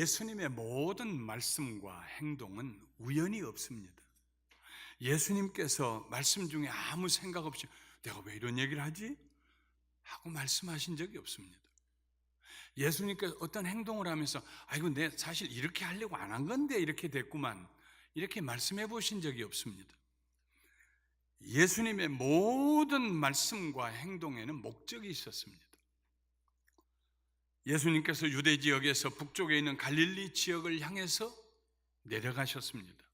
예수님의 모든 말씀과 행동은 우연이 없습니다. 예수님께서 말씀 중에 아무 생각 없이 내가 왜 이런 얘기를 하지? 하고 말씀하신 적이 없습니다. 예수님께서 어떤 행동을 하면서 아이고 내 사실 이렇게 하려고 안 한 건데 이렇게 됐구만, 이렇게 말씀해 보신 적이 없습니다. 예수님의 모든 말씀과 행동에는 목적이 있었습니다. 예수님께서 유대 지역에서 북쪽에 있는 갈릴리 지역을 향해서 내려가셨습니다.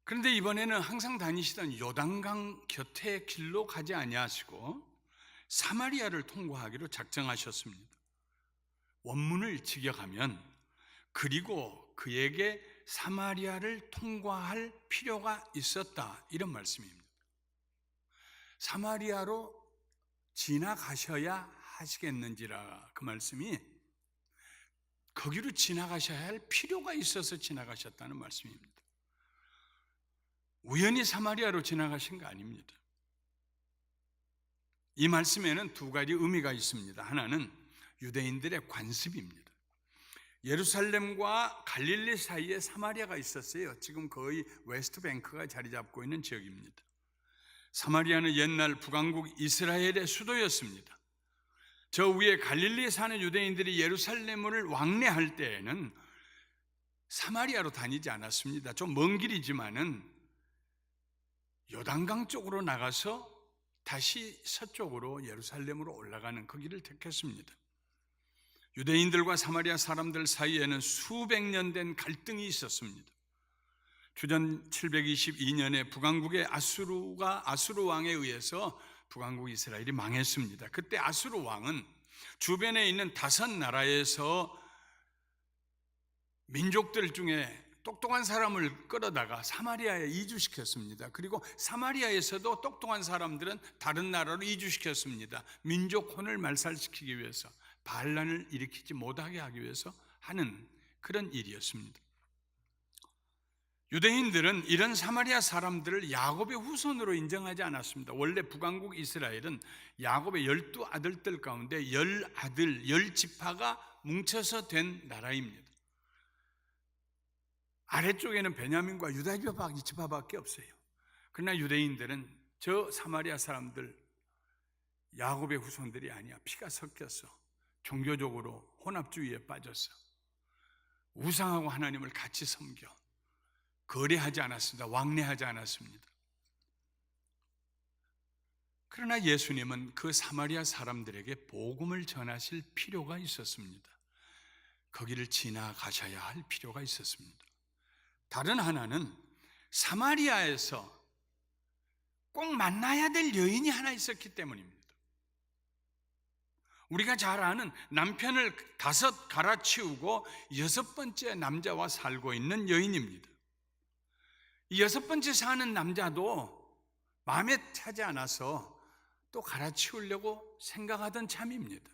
그런데 이번에는 항상 다니시던 요단강 곁의 길로 가지 아니하시고 사마리아를 통과하기로 작정하셨습니다. 원문을 직역하면 그리고 그에게 사마리아를 통과할 필요가 있었다, 이런 말씀입니다. 사마리아로 지나가셔야 하시겠는지라, 그 말씀이 거기로 지나가셔야 할 필요가 있어서 지나가셨다는 말씀입니다. 우연히 사마리아로 지나가신 거 아닙니다. 이 말씀에는 두 가지 의미가 있습니다. 하나는 유대인들의 관습입니다. 예루살렘과 갈릴리 사이에 사마리아가 있었어요. 지금 거의 웨스트뱅크가 자리 잡고 있는 지역입니다. 사마리아는 옛날 북왕국 이스라엘의 수도였습니다. 저 위에 갈릴리에 사는 유대인들이 예루살렘을 왕래할 때에는 사마리아로 다니지 않았습니다. 좀 먼 길이지만은 요단강 쪽으로 나가서 다시 서쪽으로 예루살렘으로 올라가는 그 길을 택했습니다. 유대인들과 사마리아 사람들 사이에는 수백 년 된 갈등이 있었습니다. 주전 722년에 북왕국의 아수르 왕에 의해서 북왕국 이스라엘이 망했습니다. 그때 아수르 왕은 주변에 있는 다섯 나라에서 민족들 중에 똑똑한 사람을 끌어다가 사마리아에 이주시켰습니다. 그리고 사마리아에서도 똑똑한 사람들은 다른 나라로 이주시켰습니다. 민족혼을 말살시키기 위해서, 반란을 일으키지 못하게 하기 위해서 하는 그런 일이었습니다. 유대인들은 이런 사마리아 사람들을 야곱의 후손으로 인정하지 않았습니다. 원래 북왕국 이스라엘은 야곱의 12아들들 가운데 10아들, 10지파가 뭉쳐서 된 나라입니다. 아래쪽에는 베냐민과 유다 지파밖에 없어요. 그러나 유대인들은 저 사마리아 사람들, 야곱의 후손들이 아니야. 피가 섞여서 종교적으로 혼합주의에 빠져서 우상하고 하나님을 같이 섬겨 거래하지 않았습니다. 왕래하지 않았습니다. 그러나 예수님은 그 사마리아 사람들에게 복음을 전하실 필요가 있었습니다. 거기를 지나가셔야 할 필요가 있었습니다. 다른 하나는 사마리아에서 꼭 만나야 될 여인이 하나 있었기 때문입니다. 우리가 잘 아는 남편을 5 갈아치우고 6번째 남자와 살고 있는 여인입니다. 이 6번째 사는 남자도 마음에 차지 않아서 또 갈아치우려고 생각하던 참입니다.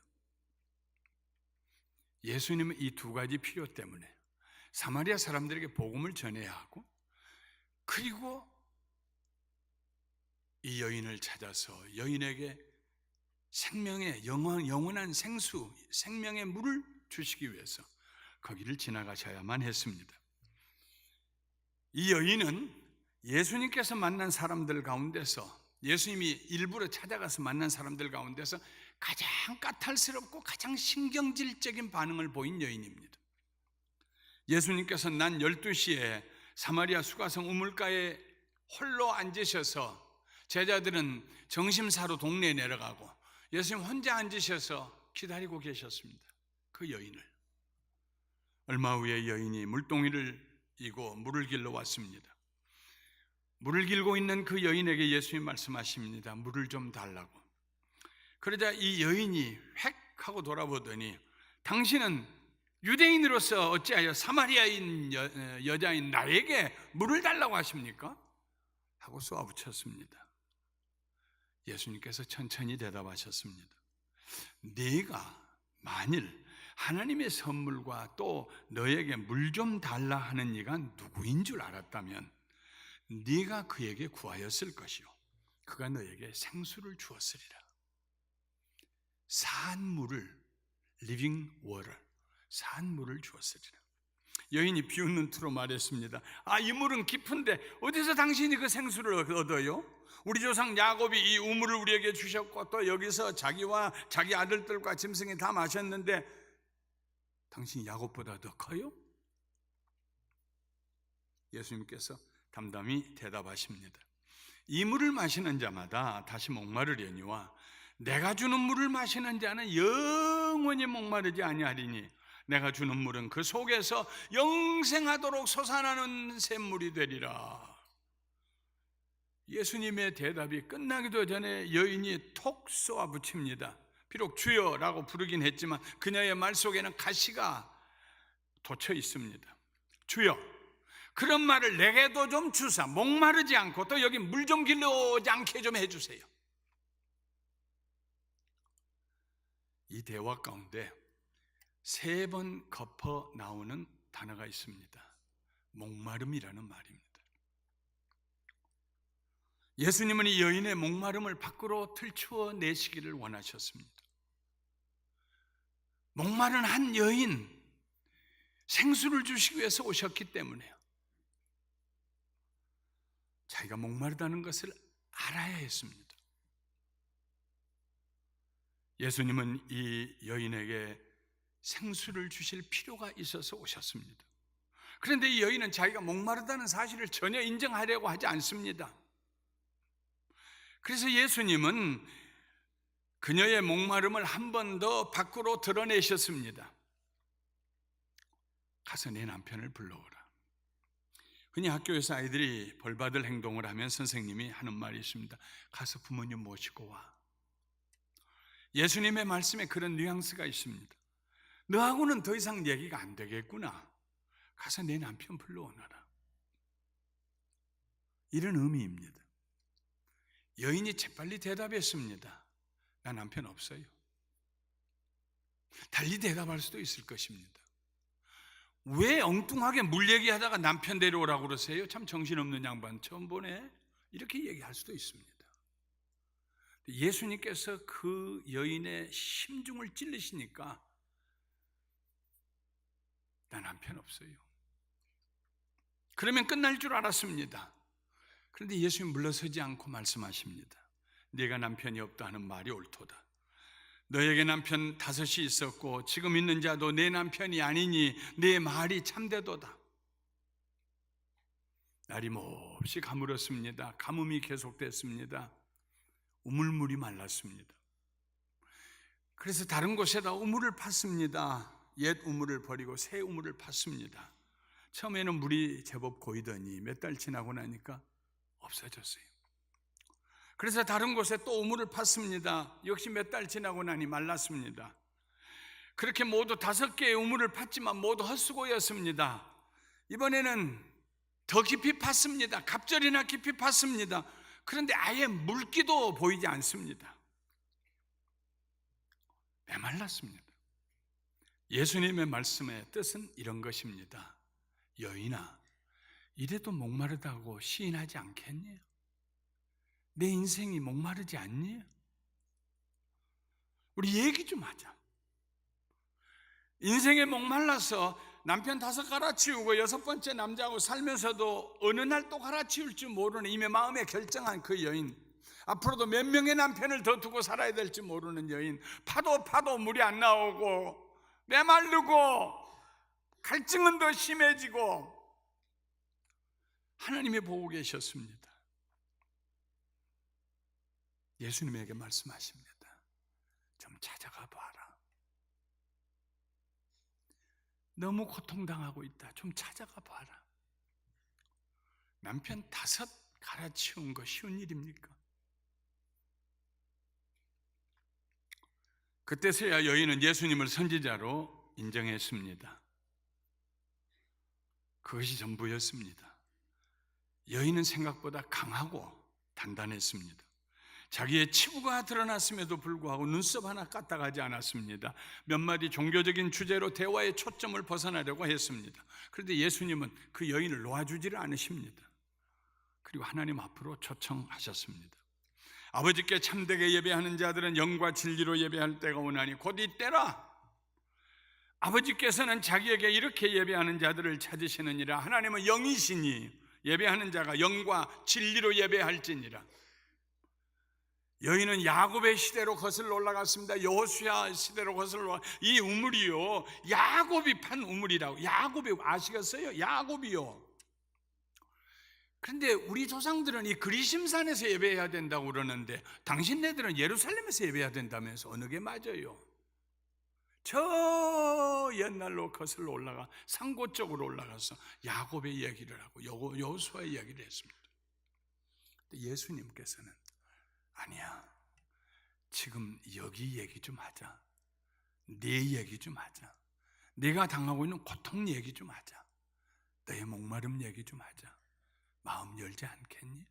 예수님은 이 두 가지 필요 때문에 사마리아 사람들에게 복음을 전해야 하고, 그리고 이 여인을 찾아서 여인에게 생명의 영원한 생수, 생명의 물을 주시기 위해서 거기를 지나가셔야만 했습니다. 이 여인은 예수님께서 만난 사람들 가운데서, 예수님이 일부러 찾아가서 만난 사람들 가운데서 가장 까탈스럽고 가장 신경질적인 반응을 보인 여인입니다. 예수님께서 난 12시에 사마리아 수가성 우물가에 홀로 앉으셔서 제자들은 점심사러 동네에 내려가고 예수님 혼자 앉으셔서 기다리고 계셨습니다. 그 여인을. 얼마 후에 여인이 물동이를 이고 물을 길러 왔습니다. 물을 길고 있는 그 여인에게 예수님 말씀하십니다. 물을 좀 달라고. 그러자 이 여인이 획 하고 돌아보더니 당신은 유대인으로서 어찌하여 사마리아인 여자인 나에게 물을 달라고 하십니까? 하고 쏘아붙였습니다. 예수님께서 천천히 대답하셨습니다. 네가 만일 하나님의 선물과 또 너에게 물 좀 달라 하는 이가 누구인 줄 알았다면 네가 그에게 구하였을 것이요 그가 너에게 생수를 주었으리라. 산 물을, living water, 산 물을 주었으리라. 여인이 비웃는 투로 말했습니다. 이 물은 깊은데 어디서 당신이 그 생수를 얻어요? 우리 조상 야곱이 이 우물을 우리에게 주셨고 또 여기서 자기와 자기 아들들과 짐승이 다 마셨는데 당신이 야곱보다 더 커요? 예수님께서 담담히 대답하십니다. 이 물을 마시는 자마다 다시 목마르려니와 내가 주는 물을 마시는 자는 영원히 목마르지 아니하리니 내가 주는 물은 그 속에서 영생하도록 솟아나는 샘물이 되리라. 예수님의 대답이 끝나기도 전에 여인이 톡 쏘아붙입니다. 비록 주여라고 부르긴 했지만 그녀의 말 속에는 가시가 돋쳐 있습니다. 주여, 그런 말을 내게도 좀 주사 목마르지 않고 또 여기 물 좀 길러오지 않게 좀 해주세요. 이 대화 가운데 3번 덮어 나오는 단어가 있습니다. 목마름이라는 말입니다. 예수님은 이 여인의 목마름을 밖으로 들추어 내시기를 원하셨습니다. 목마른 한 여인, 생수를 주시기 위해서 오셨기 때문에요. 자기가 목마르다는 것을 알아야 했습니다. 예수님은 이 여인에게 생수를 주실 필요가 있어서 오셨습니다. 그런데 이 여인은 자기가 목마르다는 사실을 전혀 인정하려고 하지 않습니다. 그래서 예수님은 그녀의 목마름을 한 번 더 밖으로 드러내셨습니다. 가서 내 남편을 불러오라. 흔히 학교에서 아이들이 벌받을 행동을 하면 선생님이 하는 말이 있습니다. 가서 부모님 모시고 와. 예수님의 말씀에 그런 뉘앙스가 있습니다. 너하고는 더 이상 얘기가 안 되겠구나. 가서 내 남편 불러오너라. 이런 의미입니다. 여인이 재빨리 대답했습니다. 나 남편 없어요. 달리 대답할 수도 있을 것입니다. 왜 엉뚱하게 물 얘기하다가 남편 데려오라고 그러세요? 참 정신없는 양반 처음 보네. 이렇게 얘기할 수도 있습니다. 예수님께서 그 여인의 심중을 찔르시니까 나 남편 없어요. 그러면 끝날 줄 알았습니다. 그런데 예수님 물러서지 않고 말씀하십니다. 네가 남편이 없다 하는 말이 옳도다. 너에게 남편 5이 있었고 지금 있는 자도 내 남편이 아니니 네 말이 참되도다. 날이 몹시 가물었습니다. 가뭄이 계속됐습니다. 우물물이 말랐습니다. 그래서 다른 곳에다 우물을 팠습니다. 옛 우물을 버리고 새 우물을 팠습니다. 처음에는 물이 제법 고이더니 몇 달 지나고 나니까 없어졌어요. 그래서 다른 곳에 또 우물을 팠습니다. 역시 몇 달 지나고 나니 말랐습니다. 그렇게 모두 5개의 우물을 팠지만 모두 헛수고였습니다. 이번에는 더 깊이 팠습니다. 갑절이나 깊이 팠습니다. 그런데 아예 물기도 보이지 않습니다. 메말랐습니다. 예수님의 말씀의 뜻은 이런 것입니다. 여인아, 이래도 목마르다고 시인하지 않겠니? 내 인생이 목마르지 않니? 우리 얘기 좀 하자. 인생에 목말라서 남편 5 갈아치우고 6번째 남자하고 살면서도 어느 날 또 갈아치울 줄 모르는 이미 마음에 결정한 그 여인, 앞으로도 몇 명의 남편을 더 두고 살아야 될지 모르는 여인, 파도 물이 안 나오고 메마르고 갈증은 더 심해지고 하나님이 보고 계셨습니다. 예수님에게 말씀하십니다. 좀 찾아가 봐라. 너무 고통당하고 있다. 좀 찾아가 봐라. 남편 5 갈아치운 거 쉬운 일입니까? 그때서야 여인은 예수님을 선지자로 인정했습니다. 그것이 전부였습니다. 여인은 생각보다 강하고 단단했습니다. 자기의 치부가 드러났음에도 불구하고 눈썹 하나 까딱하지 않았습니다. 몇 마디 종교적인 주제로 대화의 초점을 벗어나려고 했습니다. 그런데 예수님은 그 여인을 놓아주지를 않으십니다. 그리고 하나님 앞으로 초청하셨습니다. 아버지께 참되게 예배하는 자들은 영과 진리로 예배할 때가 오나니 곧 이때라. 아버지께서는 자기에게 이렇게 예배하는 자들을 찾으시느니라. 하나님은 영이시니 예배하는 자가 영과 진리로 예배할지니라. 여인은 야곱의 시대로 거슬러 올라갔습니다. 여호수아 시대로 거슬러 올라가. 이 우물이요, 야곱이 판 우물이라고. 야곱이 아시겠어요? 야곱이요. 그런데 우리 조상들은 이 그리심산에서 예배해야 된다고 그러는데 당신네들은 예루살렘에서 예배해야 된다면서 어느 게 맞아요? 저 옛날로 거슬러 올라가 상고 쪽으로 올라가서 야곱의 얘기를 하고 여호수아의 얘기를 했습니다. 예수님께서는 아니야, 지금 여기 얘기 좀 하자. 네 얘기 좀 하자. 네가 당하고 있는 고통 얘기 좀 하자. 너의 목마름 얘기 좀 하자. 마음 열지 않겠니?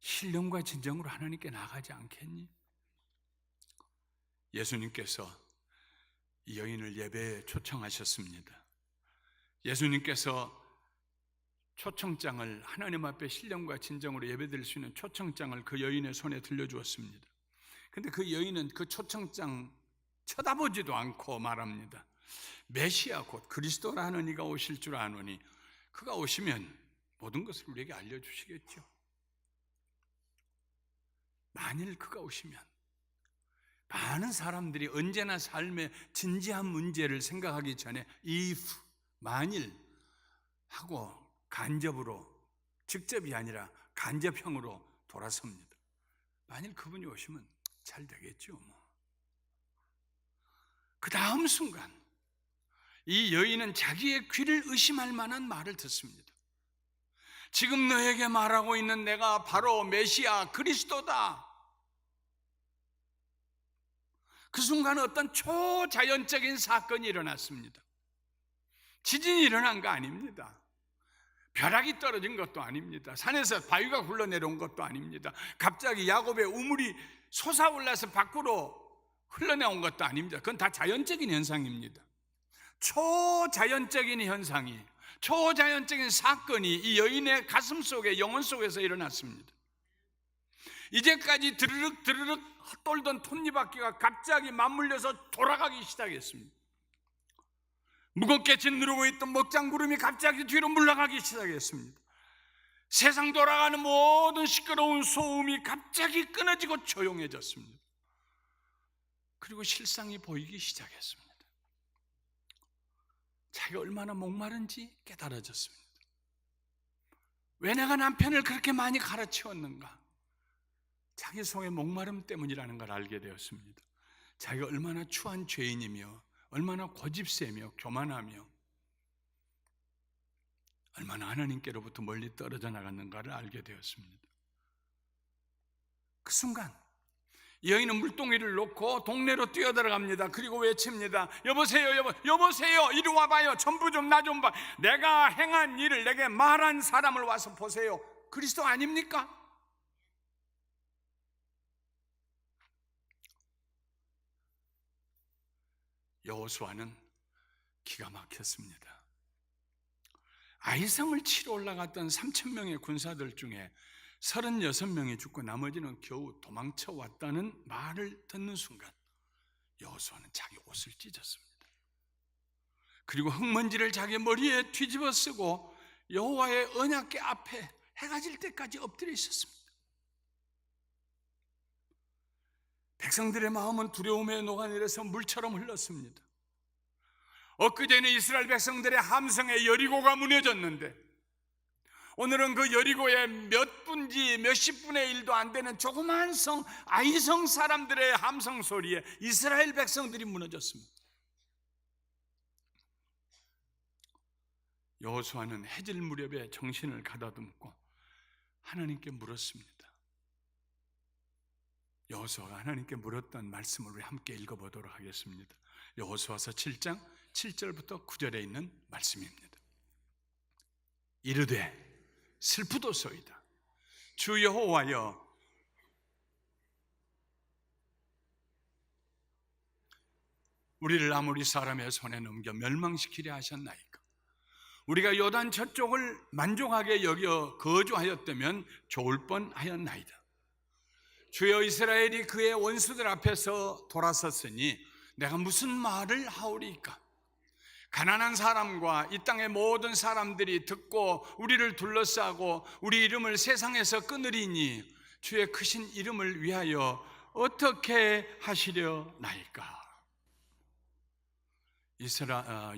신령과 진정으로 하나님께 나가지 않겠니? 예수님께서 이 여인을 예배에 초청하셨습니다. 예수님께서 초청장을, 하나님 앞에 신령과 진정으로 예배드릴 수 있는 초청장을 그 여인의 손에 들려주었습니다. 그런데 그 여인은 그 초청장 쳐다보지도 않고 말합니다. 메시아 곧 그리스도라는 이가 오실 줄 아노니 그가 오시면 모든 것을 우리에게 알려주시겠죠. 만일 그가 오시면, 많은 사람들이 언제나 삶의 진지한 문제를 생각하기 전에 if, 만일 하고 간접으로, 직접이 아니라 간접형으로 돌아섭니다. 만일 그분이 오시면 잘 되겠죠. 그 다음 순간 이 여인은 자기의 귀를 의심할 만한 말을 듣습니다. 지금 너에게 말하고 있는 내가 바로 메시아 그리스도다. 그 순간 어떤 초자연적인 사건이 일어났습니다. 지진이 일어난 거 아닙니다. 벼락이 떨어진 것도 아닙니다. 산에서 바위가 굴러내려온 것도 아닙니다. 갑자기 야곱의 우물이 솟아올라서 밖으로 흘러나온 것도 아닙니다. 그건 다 자연적인 현상입니다. 초자연적인 현상이, 초자연적인 사건이 이 여인의 가슴 속에, 영혼 속에서 일어났습니다. 이제까지 드르륵 드르륵 헛돌던 톱니바퀴가 갑자기 맞물려서 돌아가기 시작했습니다. 무겁게 짓누르고 있던 먹장구름이 갑자기 뒤로 물러가기 시작했습니다. 세상 돌아가는 모든 시끄러운 소음이 갑자기 끊어지고 조용해졌습니다. 그리고 실상이 보이기 시작했습니다. 자기가 얼마나 목마른지 깨달아졌습니다. 왜 내가 남편을 그렇게 많이 가르치웠는가? 자기 속의 목마름 때문이라는 걸 알게 되었습니다. 자기가 얼마나 추한 죄인이며 얼마나 고집세며 교만하며 얼마나 하나님께로부터 멀리 떨어져 나갔는가를 알게 되었습니다. 그 순간 여인은 물동이를 놓고 동네로 뛰어들어갑니다. 그리고 외칩니다. 여보세요, 여보세요, 이리 와봐요. 전부 좀 나 좀 봐. 내가 행한 일을 내게 말한 사람을 와서 보세요. 그리스도 아닙니까? 여호수아는 기가 막혔습니다. 아이성을 치러 올라갔던 3,000명의 군사들 중에 36명이 죽고 나머지는 겨우 도망쳐 왔다는 말을 듣는 순간 여호수아는 자기 옷을 찢었습니다. 그리고 흙먼지를 자기 머리에 뒤집어 쓰고 여호와의 언약궤 앞에 해가 질 때까지 엎드려 있었습니다. 백성들의 마음은 두려움에 녹아내려서 물처럼 흘렀습니다. 엊그제는 이스라엘 백성들의 함성에 여리고가 무너졌는데 오늘은 그 여리고의 몇 분지 몇십 분의 1도 안 되는 조그만 성 아이성 사람들의 함성 소리에 이스라엘 백성들이 무너졌습니다. 여호수아는 해질 무렵에 정신을 가다듬고 하나님께 물었습니다. 여호수아가 하나님께 물었던 말씀을 우리 함께 읽어보도록 하겠습니다. 여호수아서 7장 7절부터 9절에 있는 말씀입니다. 이르되 슬프도소이다. 주 여호와여, 우리를 아무리 사람의 손에 넘겨 멸망시키려 하셨나이까? 우리가 요단 저쪽을 만족하게 여겨 거주하였다면 좋을 뻔하였나이다. 주여, 이스라엘이 그의 원수들 앞에서 돌아섰으니 내가 무슨 말을 하오리까? 가난한 사람과 이 땅의 모든 사람들이 듣고 우리를 둘러싸고 우리 이름을 세상에서 끊으리니 주의 크신 이름을 위하여 어떻게 하시려 나이까?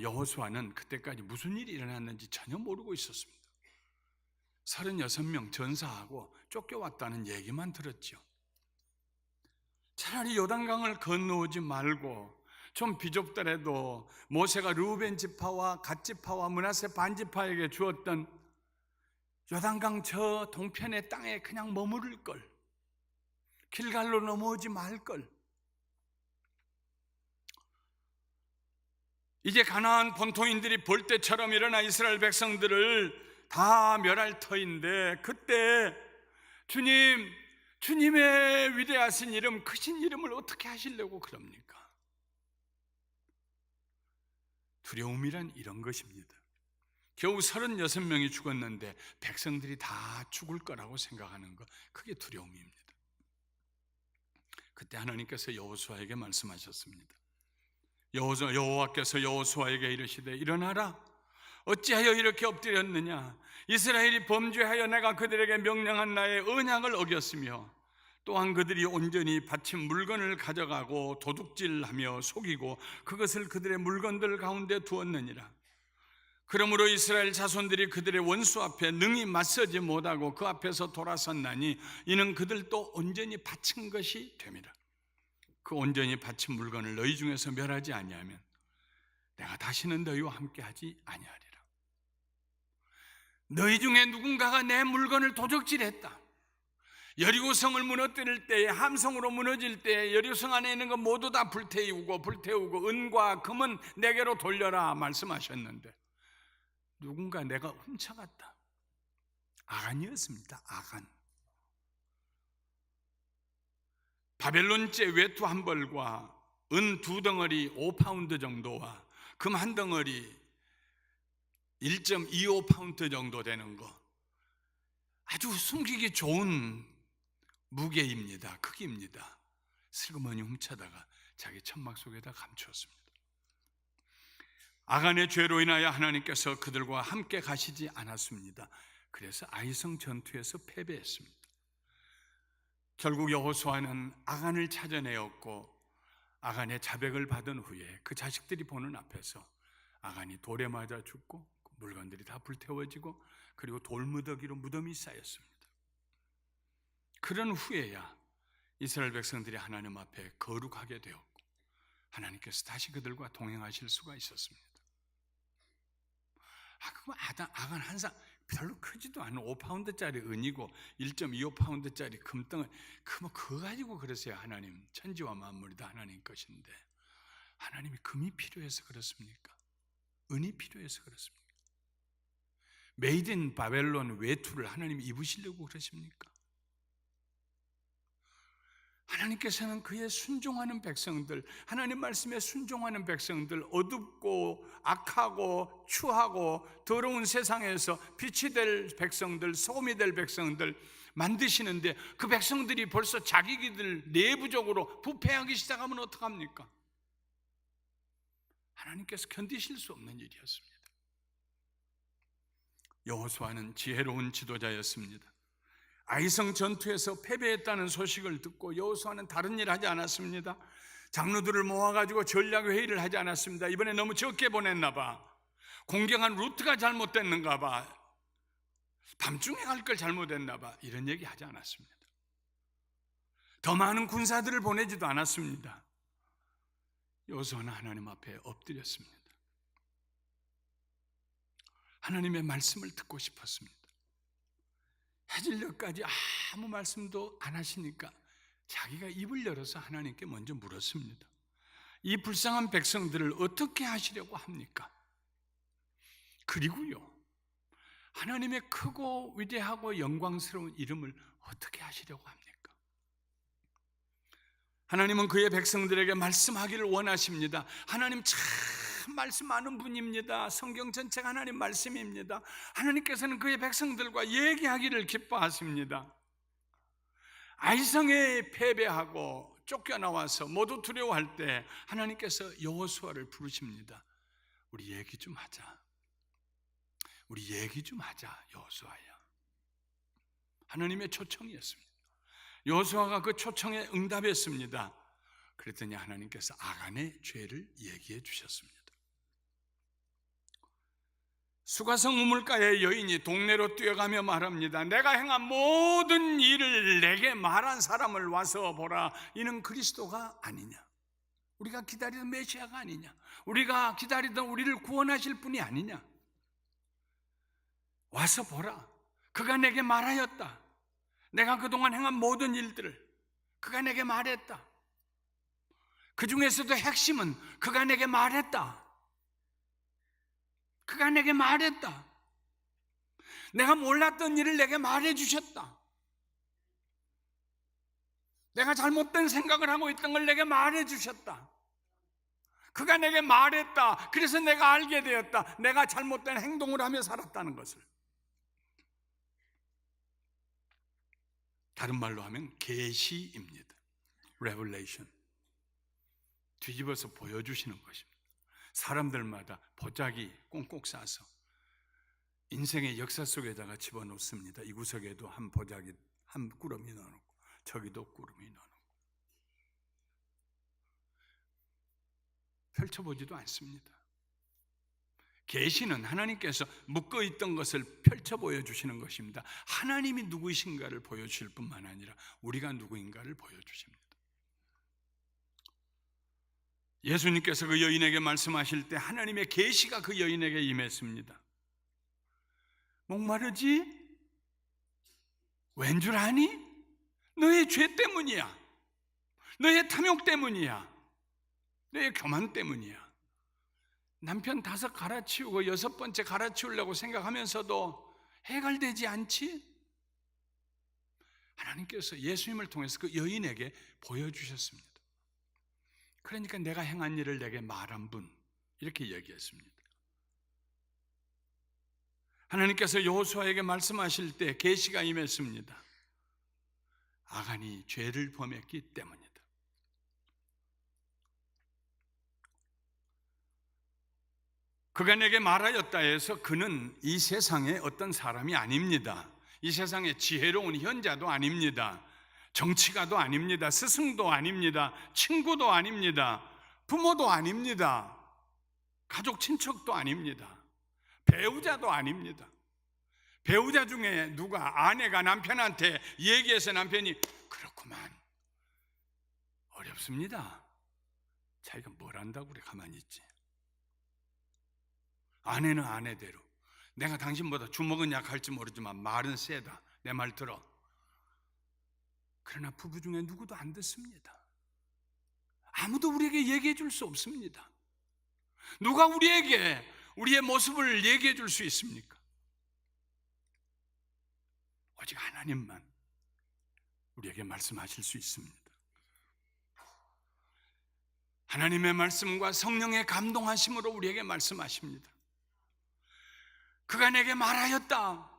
여호수아는 그때까지 무슨 일이 일어났는지 전혀 모르고 있었습니다. 36명 전사하고 쫓겨왔다는 얘기만 들었죠. 차라리 요단강을 건너오지 말고 좀 비좁더라도 모세가 르우벤 지파와 갓 지파와 므낫세 반 지파에게 주었던 요단강 저 동편의 땅에 그냥 머무를 걸, 길갈로 넘어오지 말 걸. 이제 가나안 본토인들이 볼 때처럼 일어나 이스라엘 백성들을 다 멸할 터인데, 그때 주님의 위대하신 이름, 크신 이름을 어떻게 하시려고 그럽니까? 두려움이란 이런 것입니다. 겨우 36명이 죽었는데 백성들이 다 죽을 거라고 생각하는 것, 그게 두려움입니다. 그때 하나님께서 여호수아에게 말씀하셨습니다. 여호와께서 여호수아에게 이르시되 일어나라, 어찌하여 이렇게 엎드렸느냐? 이스라엘이 범죄하여 내가 그들에게 명령한 나의 언약을 어겼으며 또한 그들이 온전히 바친 물건을 가져가고 도둑질하며 속이고 그것을 그들의 물건들 가운데 두었느니라. 그러므로 이스라엘 자손들이 그들의 원수 앞에 능히 맞서지 못하고 그 앞에서 돌아섰나니 이는 그들도 온전히 바친 것이 됨이라. 그 온전히 바친 물건을 너희 중에서 멸하지 아니하면 내가 다시는 너희와 함께하지 아니하리라. 너희 중에 누군가가 내 물건을 도적질했다. 여리고성을 무너뜨릴 때에, 함성으로 무너질 때에 여리고성 안에 있는 것 모두 다 불태우고 은과 금은 내게로 돌려라 말씀하셨는데 누군가 내가 훔쳐갔다. 아간이었습니다. 아간. 바벨론제 외투 한 벌과 은 2덩어리 5파운드 정도와 금 한 덩어리 1.25파운드 정도 되는 거, 아주 숨기기 좋은 무게입니다. 크기입니다. 슬그머니 훔쳐다가 자기 천막 속에다 감추었습니다. 아간의 죄로 인하여 하나님께서 그들과 함께 가시지 않았습니다. 그래서 아이성 전투에서 패배했습니다. 결국 여호수아는 아간을 찾아내었고 아간의 자백을 받은 후에 그 자식들이 보는 앞에서 아간이 돌에 맞아 죽고 물건들이 다 불태워지고 그리고 돌무더기로 무덤이 쌓였습니다. 그런 후에야 이스라엘 백성들이 하나님 앞에 거룩하게 되었고 하나님께서 다시 그들과 동행하실 수가 있었습니다. 그럼 아간 항상 별로 크지도 않은 5파운드짜리 은이고 1.25파운드짜리 금덩을 그거 가지고 그러세요. 하나님 천지와 만물이 다 하나님 것인데 하나님이 금이 필요해서 그렇습니까? 은이 필요해서 그렇습니까? 메이드 인 바벨론 외투를 하나님이 입으시려고 그러십니까? 하나님께서는 그의 순종하는 백성들, 하나님 말씀에 순종하는 백성들, 어둡고 악하고 추하고 더러운 세상에서 빛이 될 백성들, 소금이 될 백성들 만드시는데 그 백성들이 벌써 자기들 내부적으로 부패하기 시작하면 어떡합니까? 하나님께서 견디실 수 없는 일이었습니다. 여호수아는 지혜로운 지도자였습니다. 아이성 전투에서 패배했다는 소식을 듣고 여호수아는 다른 일 하지 않았습니다. 장로들을 모아가지고 전략 회의를 하지 않았습니다. 이번에 너무 적게 보냈나 봐. 공격한 루트가 잘못됐는가 봐. 밤중에 갈 걸 잘못했나 봐. 이런 얘기 하지 않았습니다. 더 많은 군사들을 보내지도 않았습니다. 여호수아는 하나님 앞에 엎드렸습니다. 하나님의 말씀을 듣고 싶었습니다. 해질녘까지 아무 말씀도 안 하시니까 자기가 입을 열어서 하나님께 먼저 물었습니다. 이 불쌍한 백성들을 어떻게 하시려고 합니까? 그리고요, 하나님의 크고 위대하고 영광스러운 이름을 어떻게 하시려고 합니까? 하나님은 그의 백성들에게 말씀하기를 원하십니다. 하나님 참 말씀 많은 분입니다. 성경 전체가 하나님 말씀입니다. 하나님께서는 그의 백성들과 얘기하기를 기뻐하십니다. 아이성에 패배하고 쫓겨나와서 모두 두려워할 때 하나님께서 여호수아를 부르십니다. 우리 얘기 좀 하자. 우리 얘기 좀 하자, 여호수아야. 하나님의 초청이었습니다. 여호수아가 그 초청에 응답했습니다. 그랬더니 하나님께서 아간의 죄를 얘기해 주셨습니다. 수가성 우물가의 여인이 동네로 뛰어가며 말합니다. 내가 행한 모든 일을 내게 말한 사람을 와서 보라. 이는 그리스도가 아니냐? 우리가 기다리던 메시아가 아니냐? 우리가 기다리던 우리를 구원하실 분이 아니냐? 와서 보라. 그가 내게 말하였다. 내가 그동안 행한 모든 일들을 그가 내게 말했다. 그 중에서도 핵심은 그가 내게 말했다. 그가 내게 말했다. 내가 몰랐던 일을 내게 말해 주셨다. 내가 잘못된 생각을 하고 있던 걸 내게 말해 주셨다. 그가 내게 말했다. 그래서 내가 알게 되었다. 내가 잘못된 행동을 하며 살았다는 것을. 다른 말로 하면 계시입니다. Revelation. 뒤집어서 보여주시는 것입니다. 사람들마다 보자기 꽁꽁 싸서 인생의 역사 속에다가 집어넣습니다. 이 구석에도 한 보자기, 한 꾸러미 넣어놓고 저기도 꾸러미 넣어놓고 펼쳐보지도 않습니다. 계시는 하나님께서 묶어있던 것을 펼쳐 보여주시는 것입니다. 하나님이 누구이신가를 보여주실 뿐만 아니라 우리가 누구인가를 보여주십니다. 예수님께서 그 여인에게 말씀하실 때 하나님의 계시가 그 여인에게 임했습니다. 목마르지? 왠 줄 아니? 너의 죄 때문이야. 너의 탐욕 때문이야. 너의 교만 때문이야. 남편 5 갈아치우고 6번째 갈아치우려고 생각하면서도 해결되지 않지? 하나님께서 예수님을 통해서 그 여인에게 보여주셨습니다. 그러니까 내가 행한 일을 내게 말한 분, 이렇게 얘기했습니다. 하나님께서 여호수아에게 말씀하실 때 계시가 임했습니다. 아간이 죄를 범했기 때문이다. 그가 내게 말하였다 해서 그는 이 세상의 어떤 사람이 아닙니다. 이 세상의 지혜로운 현자도 아닙니다. 정치가도 아닙니다. 스승도 아닙니다. 친구도 아닙니다. 부모도 아닙니다. 가족 친척도 아닙니다. 배우자도 아닙니다. 배우자 중에 누가 아내가 남편한테 얘기해서 남편이 그렇구만, 어렵습니다. 자기가 뭘 안다고 그래 가만히 있지. 아내는 아내대로 내가 당신보다 주먹은 약할지 모르지만 말은 세다. 내 말 들어. 그러나 부부 중에 누구도 안 듣습니다. 아무도 우리에게 얘기해 줄 수 없습니다. 누가 우리에게 우리의 모습을 얘기해 줄 수 있습니까? 오직 하나님만 우리에게 말씀하실 수 있습니다. 하나님의 말씀과 성령의 감동하심으로 우리에게 말씀하십니다. 그가 내게 말하였다.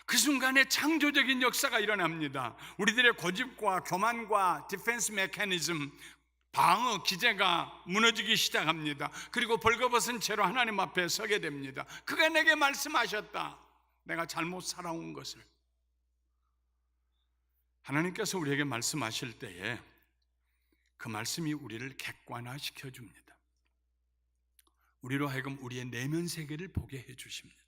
그 순간에 창조적인 역사가 일어납니다. 우리들의 고집과 교만과 디펜스 메커니즘, 방어 기제가 무너지기 시작합니다. 그리고 벌거벗은 채로 하나님 앞에 서게 됩니다. 그가 내게 말씀하셨다. 내가 잘못 살아온 것을. 하나님께서 우리에게 말씀하실 때에 그 말씀이 우리를 객관화시켜 줍니다. 우리로 하여금 우리의 내면 세계를 보게 해 주십니다.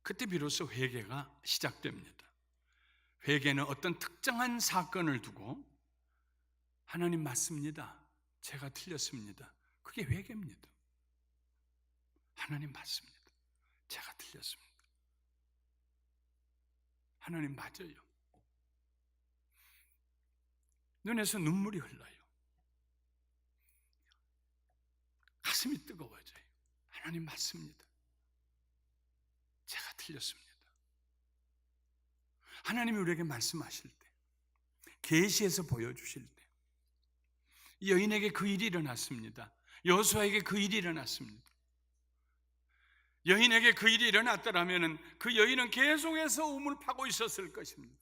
그때 비로소 회개가 시작됩니다. 회개는 어떤 특정한 사건을 두고 하나님 맞습니다. 제가 틀렸습니다. 그게 회개입니다. 하나님 맞습니다. 제가 틀렸습니다. 하나님 맞아요. 눈에서 눈물이 흘러요. 가슴이 뜨거워져요. 하나님 맞습니다. 제가 틀렸습니다. 하나님이 우리에게 말씀하실 때, 계시에서 보여주실 때, 이 여인에게 그 일이 일어났습니다. 여호수아에게 그 일이 일어났습니다. 여인에게 그 일이 일어났더라면 그 여인은 계속해서 우물 파고 있었을 것입니다.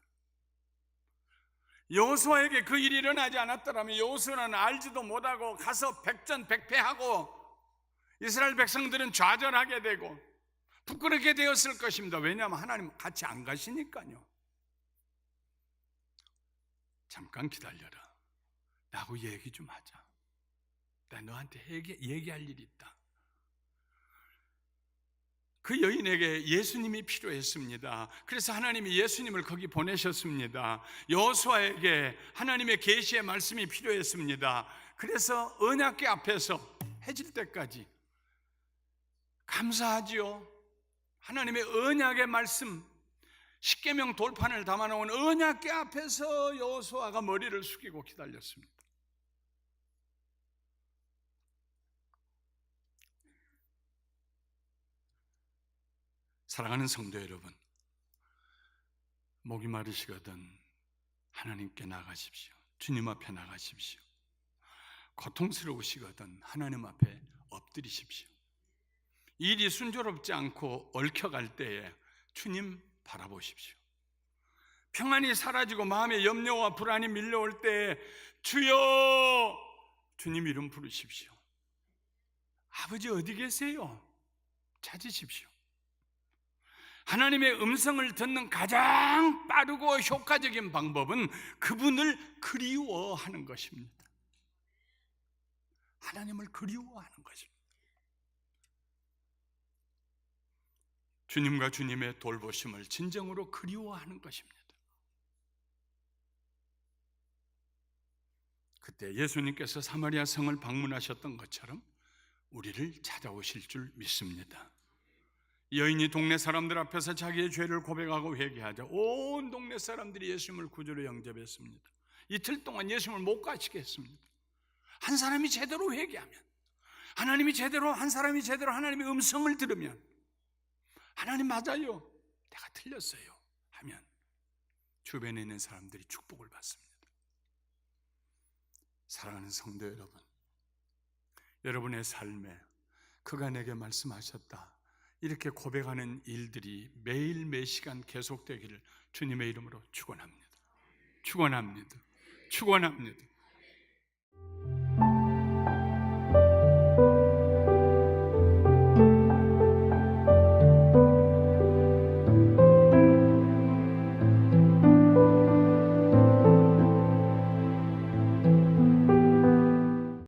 여호수아에게 그 일이 일어나지 않았더라면 여호수아는 알지도 못하고 가서 백전백패하고 이스라엘 백성들은 좌절하게 되고 부끄럽게 되었을 것입니다. 왜냐하면 하나님 같이 안 가시니까요. 잠깐 기다려라. 나하고 얘기 좀 하자. 나 너한테 얘기할 일이 있다. 그 여인에게 예수님이 필요했습니다. 그래서 하나님이 예수님을 거기 보내셨습니다. 여호수아에게 하나님의 계시의 말씀이 필요했습니다. 그래서 언약궤 앞에서 해질 때까지 감사하지요. 하나님의 언약의 말씀, 십계명 돌판을 담아놓은 언약궤 앞에서 여호수아가 머리를 숙이고 기다렸습니다. 사랑하는 성도 여러분, 목이 마르시거든 하나님께 나가십시오. 주님 앞에 나가십시오. 고통스러우시거든 하나님 앞에 엎드리십시오. 일이 순조롭지 않고 얽혀갈 때에 주님 바라보십시오. 평안이 사라지고 마음의 염려와 불안이 밀려올 때에 주여, 주님 이름 부르십시오. 아버지 어디 계세요? 찾으십시오. 하나님의 음성을 듣는 가장 빠르고 효과적인 방법은 그분을 그리워하는 것입니다. 하나님을 그리워하는 것입니다. 주님과 주님의 돌보심을 진정으로 그리워하는 것입니다. 그때 예수님께서 사마리아 성을 방문하셨던 것처럼 우리를 찾아오실 줄 믿습니다. 여인이 동네 사람들 앞에서 자기의 죄를 고백하고 회개하자 온 동네 사람들이 예수님을 구주로 영접했습니다. 이틀 동안 예수님을 못 가시게 했습니다. 한 사람이 제대로 회개하면, 한 사람이 제대로 하나님의 음성을 들으면, 하나님 맞아요, 내가 틀렸어요 하면 주변에 있는 사람들이 축복을 받습니다. 사랑하는 성도 여러분, 여러분의 삶에 그가 내게 말씀하셨다 이렇게 고백하는 일들이 매일 매시간 계속되기를 주님의 이름으로 축원합니다. 축원합니다. 축원합니다.